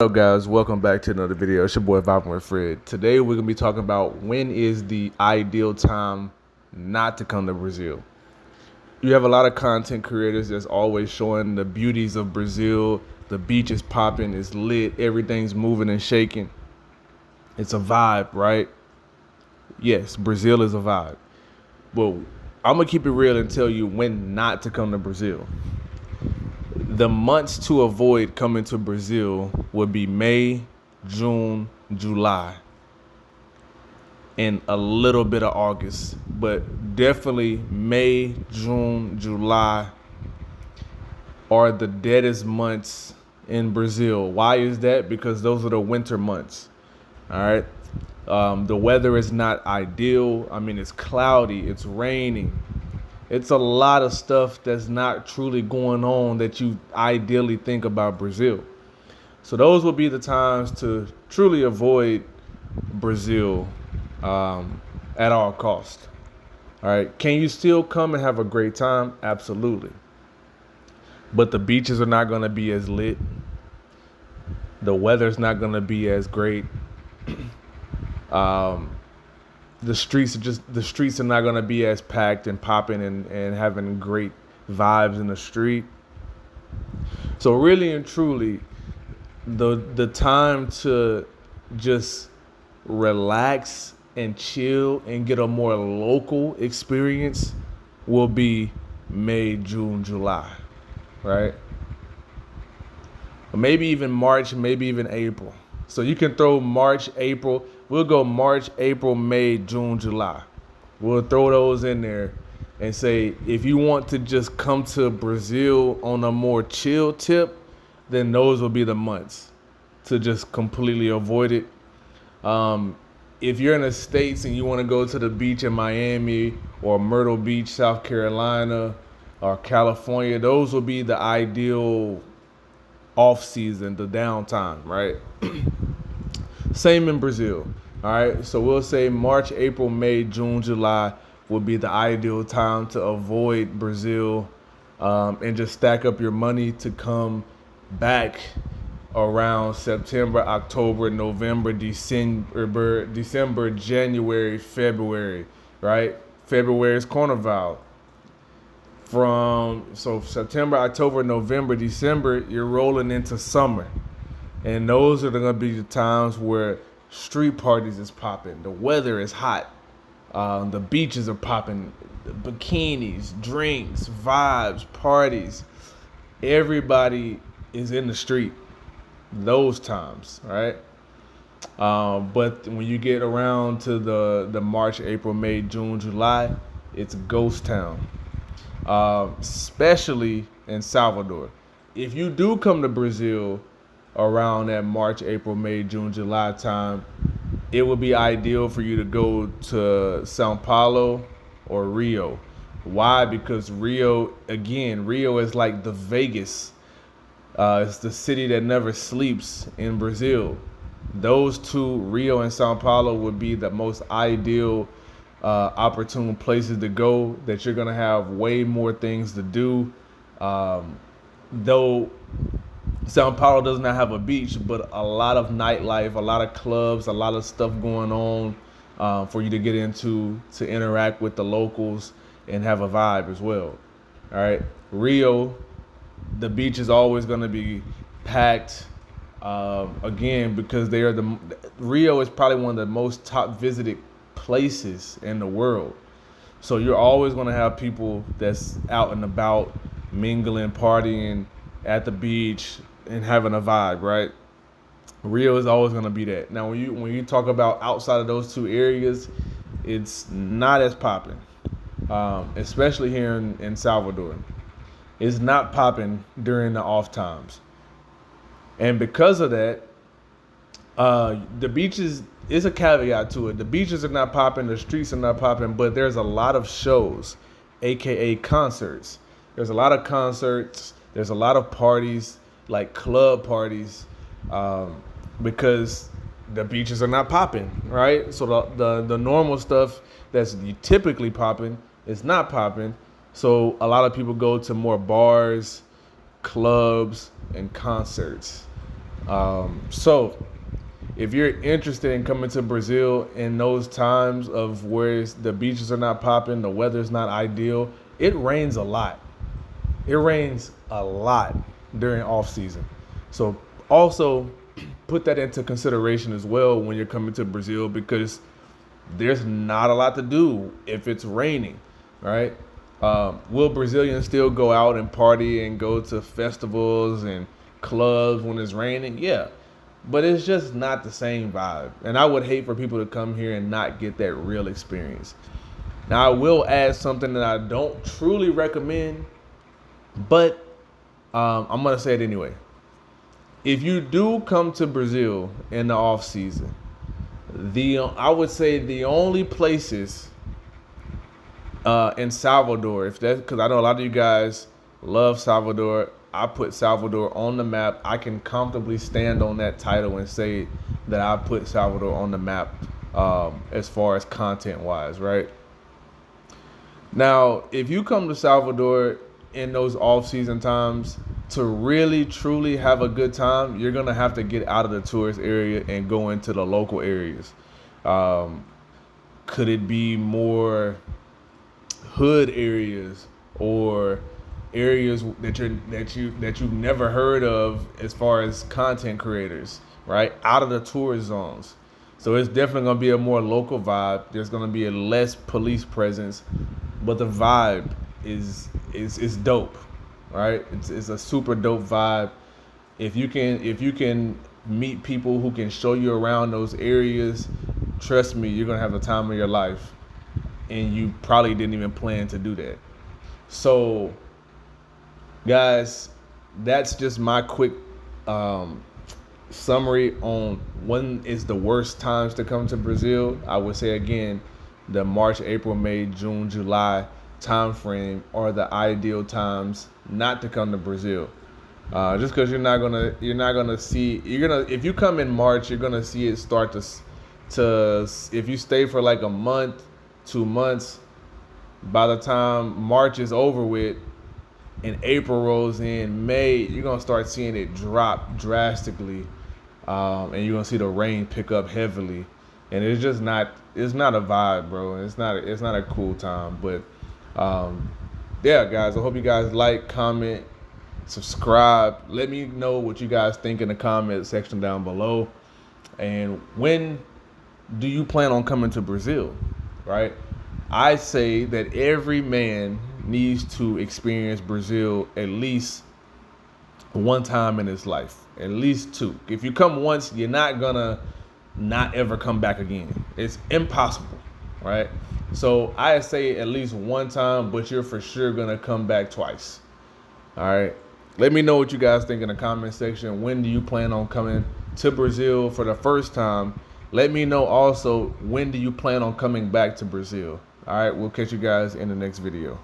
What up, guys? Welcome back to another video. It's your boy Vibingwithfred. Today we're gonna be talking about when is the ideal time not to come to Brazil. You have a lot of content creators that's always showing the beauties of Brazil. The beach is popping, it's lit, everything's moving and shaking. It's a vibe, right? Yes, Brazil is a vibe. But I'm gonna keep it real and tell you when not to come to Brazil. The months to avoid coming to Brazil would be May, June, July, and a little bit of August. But definitely May, June, July are the deadest months in Brazil. Why is that? Because those are the winter months. All right. The weather is not ideal. I mean, it's cloudy, it's raining. It's a lot of stuff that's not truly going on that you ideally think about Brazil. So those will be the times to truly avoid Brazil at all costs. All right. Can you still come and have a great time? Absolutely. But the beaches are not going to be as lit. The weather's not going to be as great. The streets are not going to be as packed and popping and having great vibes in the street. So really and truly, the time to just relax and chill and get a more local experience will be May, June, July, right? Or maybe even March, maybe even April. So you can throw March, April. We'll go March, April, May, June, July. We'll throw those in there and say, if you want to just come to Brazil on a more chill tip, then those will be the months to just completely avoid it. If you're in the States and you want to go to the beach in Miami or Myrtle Beach, South Carolina, or California, those will be the ideal off season, the downtime, right? Same in Brazil. All right. So we'll say March, April, May, June, July would be the ideal time to avoid Brazil and just stack up your money to come back around September, October, November, December, January, February, right? February is Carnival. So September, October, November, December, you're rolling into summer. And those are going to be the times where street parties is popping. The weather is hot. The beaches are popping. Bikinis, drinks, vibes, parties. Everybody is in the street those times, right? But when you get around to the March, April, May, June, July, it's ghost town. Especially in Salvador. If you do come to Brazil around that March, April, May, June, July time, it would be ideal for you to go to Sao Paulo or Rio. Why? Because Rio is like the Vegas. It's the city that never sleeps in Brazil. Those two, Rio and Sao Paulo, would be the most ideal opportune places to go, that you're gonna have way more things to do. Though Sao Paulo does not have a beach, but a lot of nightlife, a lot of clubs, a lot of stuff going on for you to get into, to interact with the locals and have a vibe as well. All right, Rio, the beach is always gonna be packed. Again, because Rio is probably one of the most top visited places in the world. So you're always going to have people that's out and about, mingling, partying at the beach and having a vibe, right? Rio is always going to be that. Now, when you talk about outside of those two areas, it's not as popping, especially here in Salvador. It's not popping during the off times. And because of that, the beaches is a caveat to it. The beaches are not popping, the streets are not popping, but there's a lot of shows, aka concerts. There's a lot of concerts. There's a lot of parties, like club parties, because the beaches are not popping, right? So the normal stuff that's typically popping is not popping. So a lot of people go to more bars, clubs, and concerts. So if you're interested in coming to Brazil in those times of where the beaches are not popping, the weather's not ideal, it rains a lot. It rains a lot during off season. So also put that into consideration as well when you're coming to Brazil, because there's not a lot to do if it's raining, right? Will Brazilians still go out and party and go to festivals and clubs when it's raining? Yeah, but it's just not the same vibe. And I would hate for people to come here and not get that real experience. Now, I will add something that I don't truly recommend, but I'm going to say it anyway. If you do come to Brazil in the off season, I would say the only places in Salvador, if that's because I know a lot of you guys love Salvador. I put Salvador on the map. I can comfortably stand on that title and say that I put Salvador on the map as far as content wise, right? Now, if you come to Salvador in those off-season times to really, truly have a good time, you're going to have to get out of the tourist area and go into the local areas. Could it be more hood areas or areas that you've never heard of as far as content creators, right? Out of the tourist zones. So it's definitely going to be a more local vibe. There's going to be a less police presence, but the vibe is dope, right? It's a super dope vibe. If you can meet people who can show you around those areas, trust me, you're gonna have the time of your life, and you probably didn't even plan to do that. So, guys, that's just my quick summary on when is the worst times to come to Brazil. I would say again, the March, April, May, June, July time frame are the ideal times not to come to Brazil. Just because you're not gonna see, if you come in March, you're gonna see it start to if you stay for like a month, 2 months, by the time March is over with and April rolls in, May, you're gonna start seeing it drop drastically, and you're gonna see the rain pick up heavily, and it's not a vibe, bro. It's not a cool time. But yeah, guys, I hope you guys like, comment, subscribe. Let me know what you guys think in the comment section down below. And when do you plan on coming to Brazil, right? I say that every man needs to experience Brazil at least one time in his life, at least two. If you come once, you're not gonna not ever come back again. It's impossible, right? So I say at least one time, but you're for sure gonna come back twice. All right. Let me know what you guys think in the comment section. When do you plan on coming to Brazil for the first time? Let me know also, when do you plan on coming back to Brazil? All right, we'll catch you guys in the next video.